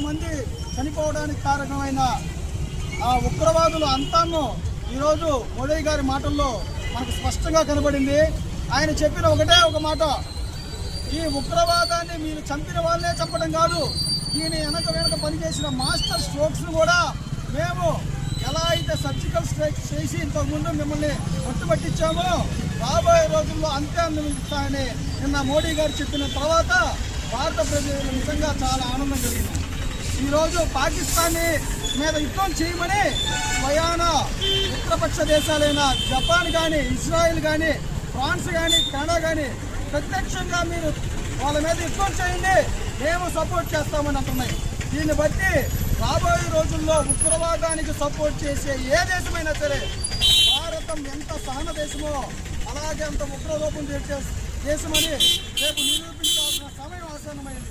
మంది చనిపోవడానికి కారణమైన ఆ ఉగ్రవాదుల అంతాన్ని ఈరోజు మోడీ గారి మాటల్లో మనకు స్పష్టంగా కనబడింది. ఆయన చెప్పిన ఒకటే ఒక మాట, ఈ ఉగ్రవాదాన్ని మీరు చంపిన వాళ్ళే చంపడం కాదు, దీని వెనక పనిచేసిన మాస్టర్ స్ట్రోక్స్ను కూడా మేము ఎలా అయితే సర్జికల్ స్ట్రైక్ చేసి ఇంతకుముందు మిమ్మల్ని పట్టుబట్టించామో రాబోయే రోజుల్లో అంతే అందిస్తామని నిన్న మోడీ గారు చెప్పిన తర్వాత భారత ప్రజలు నిజంగా చాలా ఆనందం కలిగింది. ఈరోజు పాకిస్తాన్ మీద యుద్ధం చేయమని స్వయాన ఉత్తరపక్ష దేశాలైన జపాన్ కానీ, ఇజ్రాయిల్ కానీ, ఫ్రాన్స్ కానీ, కెనడా కానీ ప్రత్యక్షంగా మీరు వాళ్ళ మీద యుద్ధం చేయండి, మేము సపోర్ట్ చేస్తామని అంటున్నాయి. దీన్ని బట్టి రాబోయే రోజుల్లో ఉగ్రవాదానికి సపోర్ట్ చేసే ఏ దేశమైనా సరే భారతం ఎంత సహన దేశమో అలాగే అంత ఉగ్రరూపం దేశమని రేపు నిరూపించాల్సిన సమయం ఆసన్నమైంది.